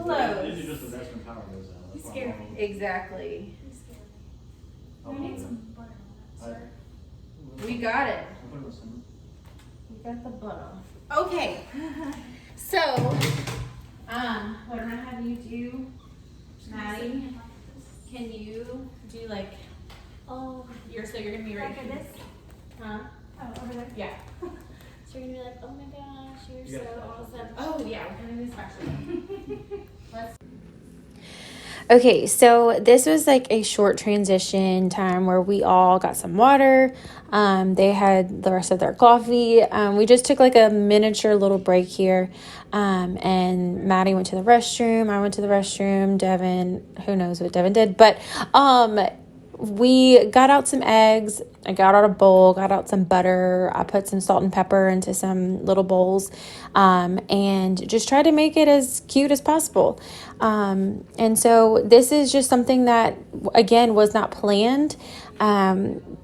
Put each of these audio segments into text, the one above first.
Close. These are just the best when power goes out. He's scared. Exactly. He's scared. I'll We put need it some in. butter on that, sir. We got it. I'll put it in the center. We got the butter. Okay. So, what I'm gonna have you do, Maddie, can you do like, Oh, so you're gonna be right like here. this? Huh? Oh, over there? Yeah. So you're gonna be like, oh my gosh, you're You so got awesome. Oh yeah, we're gonna do special. Let's. Okay, so this was like a short transition time where we all got some water. They had the rest of their coffee. We just took like a miniature little break here. And Maddie went to the restroom. I went to the restroom. Devin, who knows what Devin did, but we got out some eggs. I got out a bowl, got out some butter. I put some salt and pepper into some little bowls, and just tried to make it as cute as possible. And so this is just something that, again, was not planned.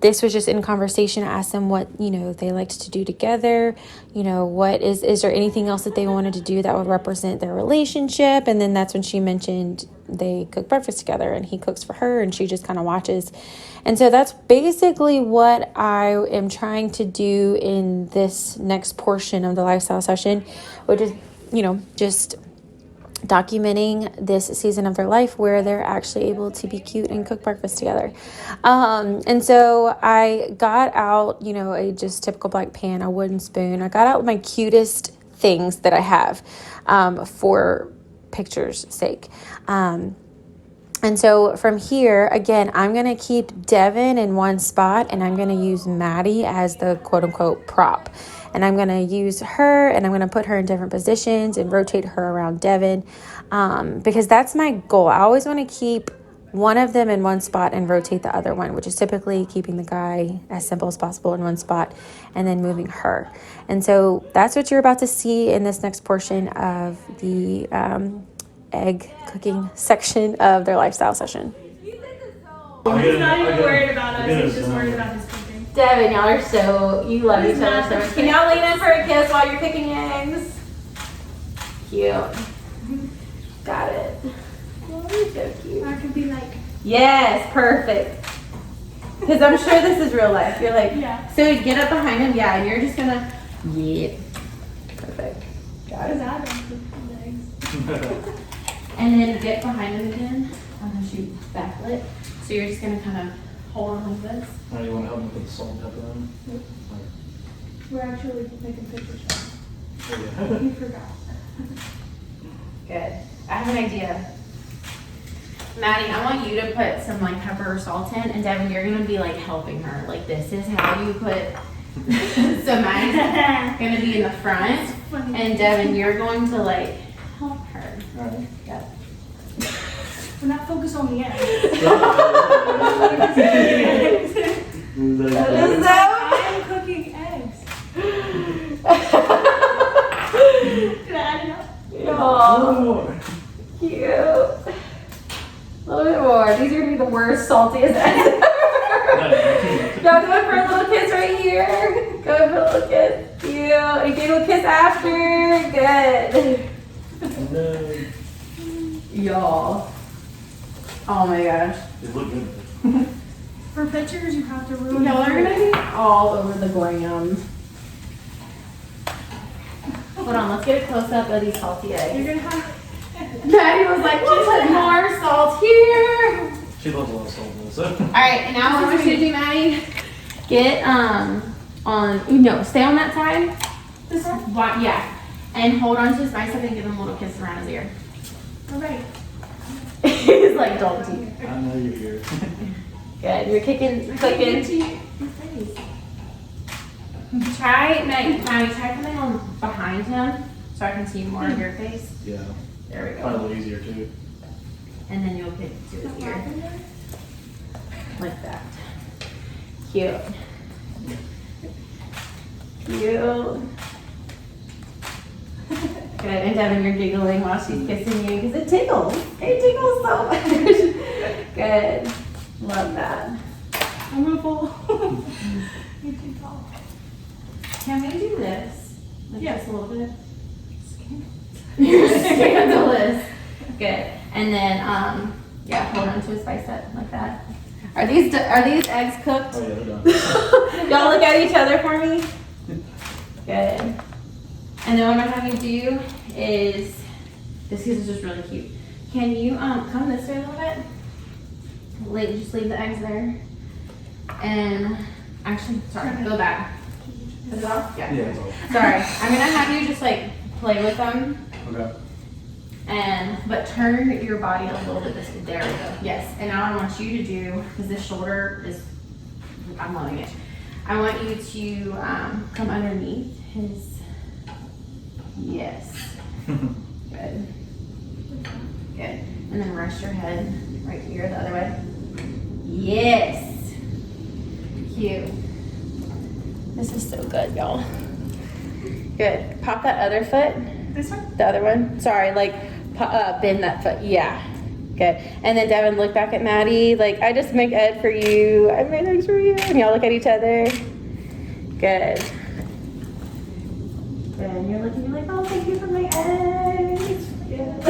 This was just in conversation. I asked them what, they liked to do together. What is there anything else that they wanted to do that would represent their relationship? And then that's when she mentioned they cook breakfast together and he cooks for her and she just kind of watches. And so that's basically what I am trying to do in this next portion of the lifestyle session, which is, just documenting this season of their life where they're actually able to be cute and cook breakfast together. And so I got out, a just typical black pan, a wooden spoon. I got out my cutest things that I have for pictures' sake. And so from here, again, I'm going to keep Devin in one spot and I'm going to use Maddie as the quote unquote prop. And I'm going to use her and I'm going to put her in different positions and rotate her around Devin, because that's my goal. I always want to keep one of them in one spot and rotate the other one, which is typically keeping the guy as simple as possible in one spot and then moving her. And so that's what you're about to see in this next portion of the egg cooking section of their lifestyle session. He's not even worried about us, he's just worried about his cooking. Devin, y'all are you love each other so much. Can y'all lean in for a kiss while you're cooking eggs? Cute. Got it. Oh, you're so cute. I could be like, Yes, perfect. Because I'm sure this is real life. You're like, yeah. So get up behind him, yeah, and you're just gonna, yeah. Perfect. Got Because it. I don't cook the eggs. And then get behind him again. I'm gonna shoot backlit. So you're just gonna kind of hold on like this. Now you want to help me put the salt and pepper on? Yep. We're actually taking pictures. Oh, yeah. You forgot. Good. I have an idea. Maddie, I want you to put some like pepper or salt in, and Devin, you're gonna be like helping her. Like this is how you put. So Maddie's gonna be in the front, and Devin, you're going to like help her. Alright. Yep. We're not focused on the eggs. I am cooking eggs. Did I add enough? Oh, cute. A little bit more. These are gonna be the worst, saltiest eggs ever. Y'all go for a little kiss right here. Go for a little kiss. Cute. And give a kiss after. Good. Y'all. Oh my gosh. They look good. For pictures, you have to ruin Y'all are gonna be all over the gram. Hold on, let's get a close up of these salty eggs. You're gonna have. Maddie was like, we'll put more salt here. She loves a lot of salt though, so. Alright, and now what I want you to do, Maddie, get stay on that side. This one? Yeah. And hold on to his bicep and give him a little kiss around his ear. Alright. He's like, don't you. I know you're here. Good. You're cooking. Try, Maddie, try coming on behind him so I can see more of your face. Yeah. There we Probably a go. little easier too. And then you'll get to his ear. Like that. Cute. Cute. Good. And Devin, you're giggling while she's kissing you because it tickles. It tickles so much. Good. Love that. I'm gonna fall. You're too tall. Can we do this? Like Yeah. just a little bit? You're scandalous. Good. And then, yeah, hold on to his bicep like that. Are these eggs cooked? Oh, yeah, they're done. Y'all look at each other for me. Good. And then what I'm gonna have you do is, this is just really cute. Can you come this way a little bit? Just leave the eggs there. And actually, sorry, go back. Is it off? Yeah. Yeah, it's all. Sorry, I'm gonna have you just like play with them. Okay. But turn your body a little bit this way. There we go. Yes. And now I want you to do, because this shoulder is, I'm loving it. I want you to come underneath his, yes. Good. Good. And then rest your head right here the other way. Yes. Cute. This is so good, y'all. Good. Pop that other foot. This one? The other one. Sorry, like bend that foot. Yeah. Good. And then Devin, look back at Maddie. Like, I just make Ed for you. I made eggs for you. And y'all look at each other. Good. Good. And you're looking, you're like, oh, thank you for my eggs. Good.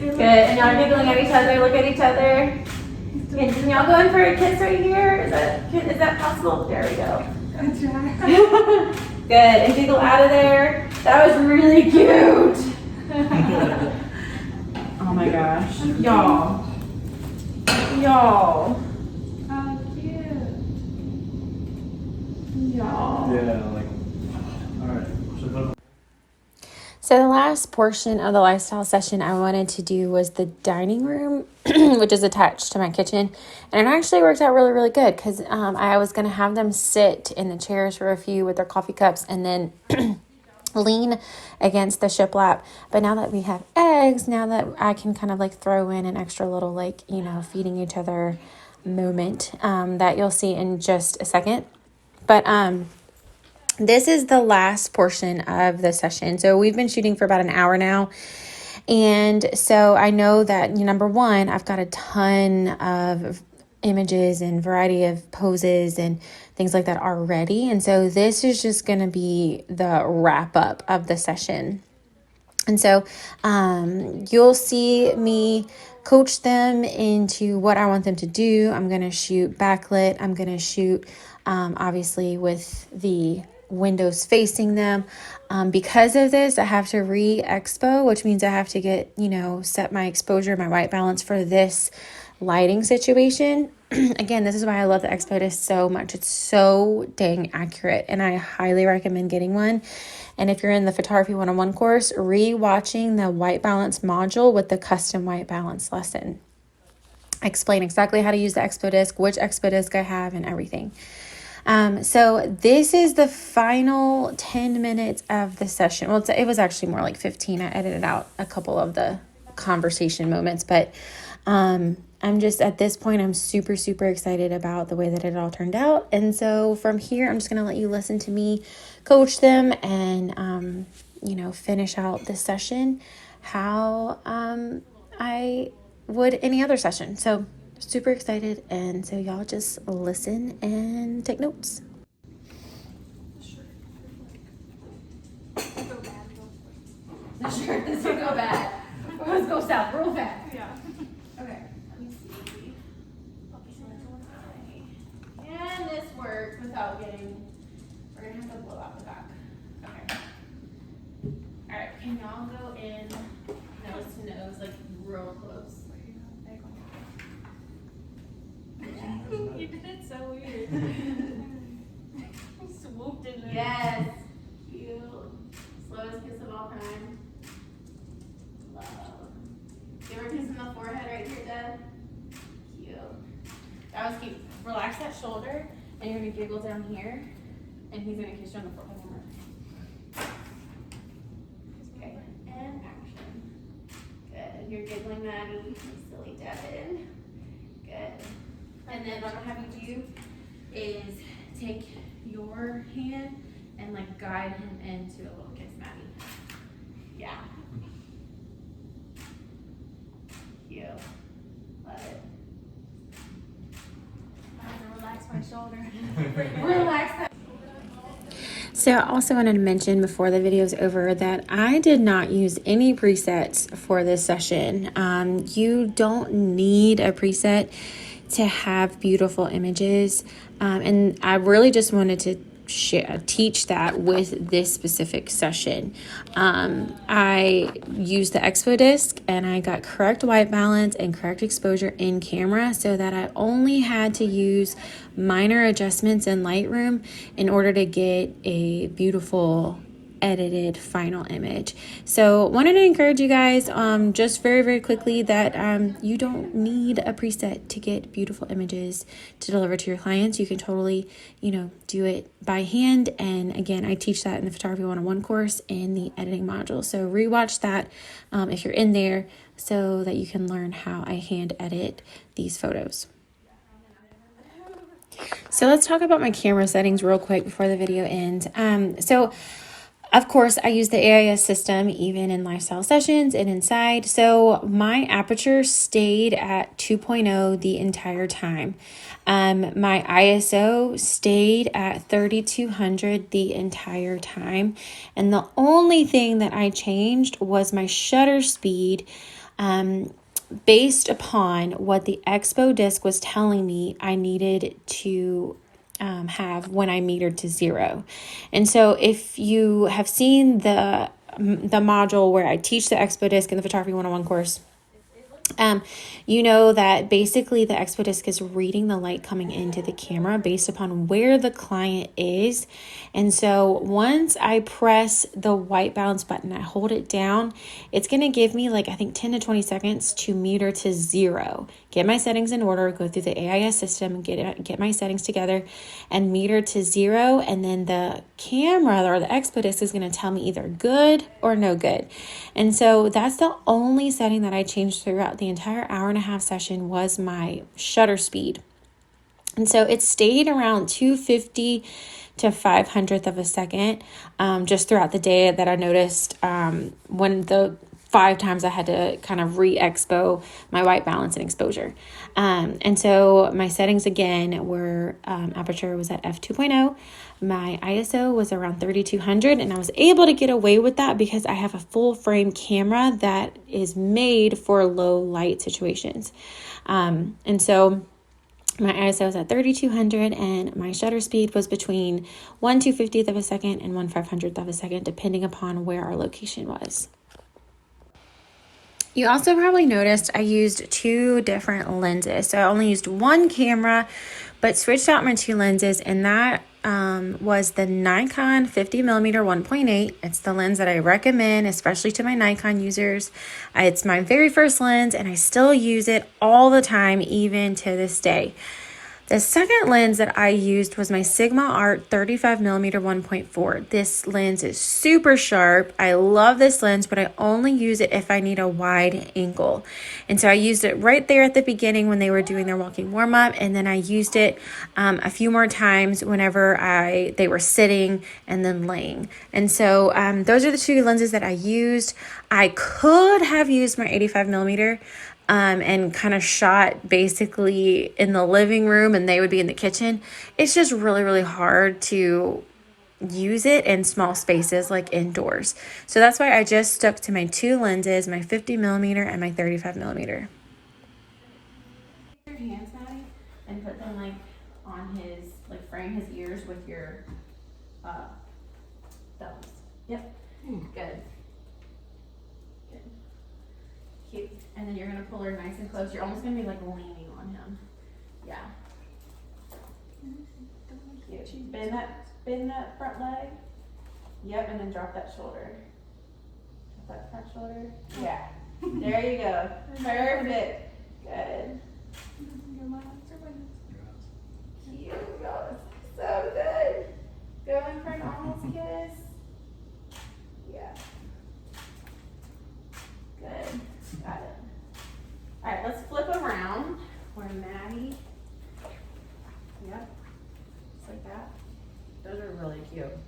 Good. And y'all are giggling at each other. Look at each other. Can y'all go in for a kiss right here? Is that possible? There we go. Good job. Good. And giggle out of there. That was really cute. Oh my gosh. Y'all. Y'all. How cute. Y'all. Yeah, like, all right. So put 'em- So the last portion of the lifestyle session I wanted to do was the dining room, which is attached to my kitchen. And it actually worked out really, really good because I was going to have them sit in the chairs for a few with their coffee cups and then lean against the shiplap. But now that we have eggs, now that I can kind of like throw in an extra little like, you know, feeding each other moment that you'll see in just a second. But this is the last portion of the session. So we've been shooting for about an hour now. And so I know that, number one, I've got a ton of images and variety of poses and things like that already. And so this is just going to be the wrap up of the session. And so you'll see me coach them into what I want them to do. I'm going to shoot backlit. I'm going to shoot obviously with the windows facing them. Because of this, I have to re-expo, which means I have to get, set my exposure, my white balance for this lighting situation. Again, this is why I love the expo disc so much. It's so dang accurate, and I highly recommend getting one. And if you're in the Photography 101 course, re-watching the white balance module with the custom white balance lesson. I explain exactly how to use the expo disc, which expo disc I have, and everything. So this is the final 10 minutes of the session. Well, it was actually more like 15. I edited out a couple of the conversation moments, but I'm just at this point, I'm super, super excited about the way that it all turned out. And so from here, I'm just going to let you listen to me coach them and, finish out this session how I would any other session. So super excited. And so y'all just listen and take notes. Sure, this will go bad. Let's go south real fast. Yeah. Okay, let me see. Can this work without getting, we're gonna have to blow out the back. Okay. All right, can y'all go in nose to nose, like real close? You did it so weird. Swooped in there. Yes. Cute. Slowest kiss of all time. Love. Give her a kiss in the forehead right here, Dad. Cute. That was cute. Relax that shoulder, and you're gonna giggle down here, and he's gonna kiss you on the forehead. Okay, and action. Good. You're giggling, Maddie. You silly Devin. Good. And then what I'm gonna have you do is take your hand and like guide him into a little kiss, Maddie. Yeah. Cute. Love it. I have to relax my shoulder. Relax that. So I also wanted to mention before the video is over that I did not use any presets for this session. You don't need a preset to have beautiful images. And I really just wanted to teach that with this specific session. I used the expo disc and I got correct white balance and correct exposure in camera so that I only had to use minor adjustments in Lightroom in order to get a beautiful edited final image. So wanted to encourage you guys just very quickly that you don't need a preset to get beautiful images to deliver to your clients. You can totally do it by hand, and again, I teach that in the Photography 101 course in the editing module, so rewatch that if you're in there so that you can learn how I hand edit these photos. So let's talk about my camera settings real quick before the video ends. Of course, I use the AIS system even in lifestyle sessions and inside. So my aperture stayed at 2.0 the entire time. My ISO stayed at 3200 the entire time. And the only thing that I changed was my shutter speed based upon what the expo disc was telling me I needed to have when I metered to 0. And so if you have seen the module where I teach the expo disc in the Photography 101 course, you know that basically the expo disc is reading the light coming into the camera based upon where the client is. And so once I press the white balance button, I hold it down, it's going to give me I think 10 to 20 seconds to meter to 0, get my settings in order, go through the AIS system, get my settings together and meter to 0. And then the camera or the expo disc is going to tell me either good or no good. And so that's the only setting that I changed throughout the entire hour-and-a-half session was my shutter speed. And so it stayed around 250 to 500th of a second just throughout the day that I noticed when the 5 times I had to kind of re-expo my white balance and exposure. And so my settings again were aperture was at f2.0. My ISO was around 3200, and I was able to get away with that because I have a full frame camera that is made for low light situations. And so my ISO was at 3200 and my shutter speed was between 1/250th of a second and 1/500th of a second, depending upon where our location was. You also probably noticed I used 2 different lenses. So I only used one camera, but switched out my 2 lenses, and that was the Nikon 50mm 1.8. It's the lens that I recommend, especially to my Nikon users. It's my very first lens, and I still use it all the time, even to this day. The second lens that I used was my Sigma Art 35mm 1.4. This lens is super sharp. I love this lens, but I only use it if I need a wide angle. And so I used it right there at the beginning when they were doing their walking warm-up, and then I used it a few more times whenever they were sitting and then laying. And so those are the 2 lenses that I used. I could have used my 85mm and kind of shot basically in the living room and they would be in the kitchen. It's just really hard to use it in small spaces like indoors. So that's why I just stuck to my 2 lenses, my 50mm and my 35mm. Your hands, Maddie, and put them on his frame his ears with your thumbs. Yep. Good. Cute. And then you're going to pull her nice and close. You're almost going to be leaning on him. Yeah. Cute. Bend that front leg. Yep, and then drop that shoulder. Drop that front shoulder. Yeah. There you go. Perfect. Good. Cute. Oh, so good. Going for an almost kiss. Yeah. Good. Got it. All right, let's flip around where Maddie. Yep. Just like that. Those are really cute.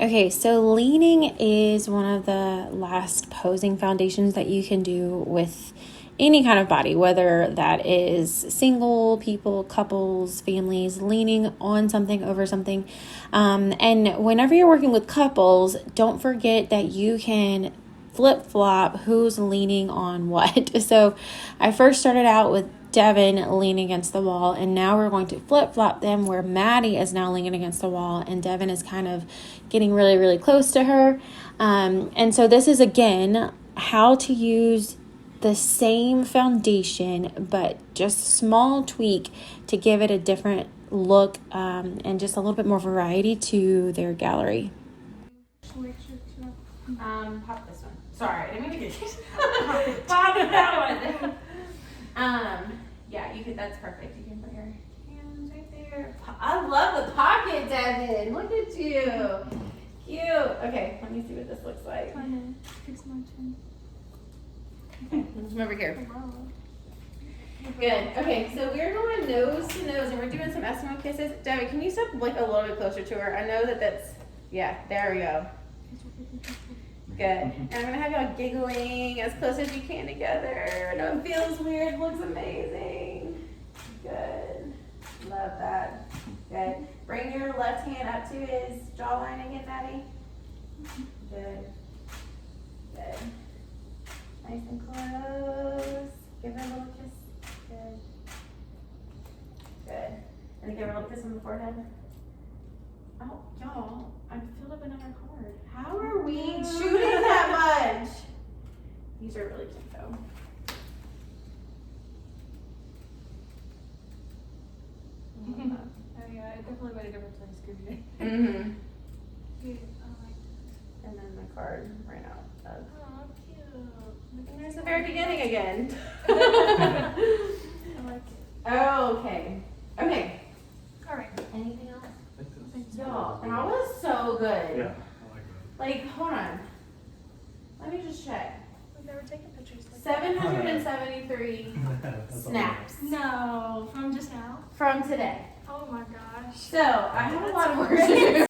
Okay, so leaning is one of the last posing foundations that you can do with any kind of body, whether that is single people, couples, families, leaning on something over something. And whenever you're working with couples, don't forget that you can flip-flop who's leaning on what. So I first started out with Devin leaning against the wall, and now we're going to flip-flop them where Maddie is now leaning against the wall and Devin is kind of getting really, really close to her. And so this is, again, how to use the same foundation, but just small tweak to give it a different look and just a little bit more variety to their gallery. Pop this one. Sorry, I didn't mean to get pop that one. Yeah, you could. That's perfect. You can put your hands right there. I love the pocket, Devin. Look at you. Cute. Okay, let me see what this looks like. Okay, let's come over here. Good. Okay, so we're going nose to nose, and we're doing some Eskimo kisses. Devin, can you step like a little bit closer to her? I know that's. Yeah, there we go. Good. And I'm gonna have y'all giggling as close as you can together. I know it feels weird, looks amazing. Good. Love that. Good. Bring your left hand up to his jawline again, Maddie. Good. Good. Nice and close. Give her a little kiss. Good. Good. And then give her a little kiss on the forehead. Oh, y'all, I filled up another card. How are we shooting that much? These are really cute though. Oh yeah, it definitely made a difference when I scooped it. Mm-hmm. Cute. I like this. And then the card ran out of. Oh, cute. And there's the very beginning again. I like it. Oh, okay. Okay. All right. Anything else? Thanks. Y'all, that was so good. Yeah, I like that. Like, hold on. Let me just check. They were taking pictures. 773 That's all. snaps No, from just now. from today. Oh my gosh. So I have a lot of work to do.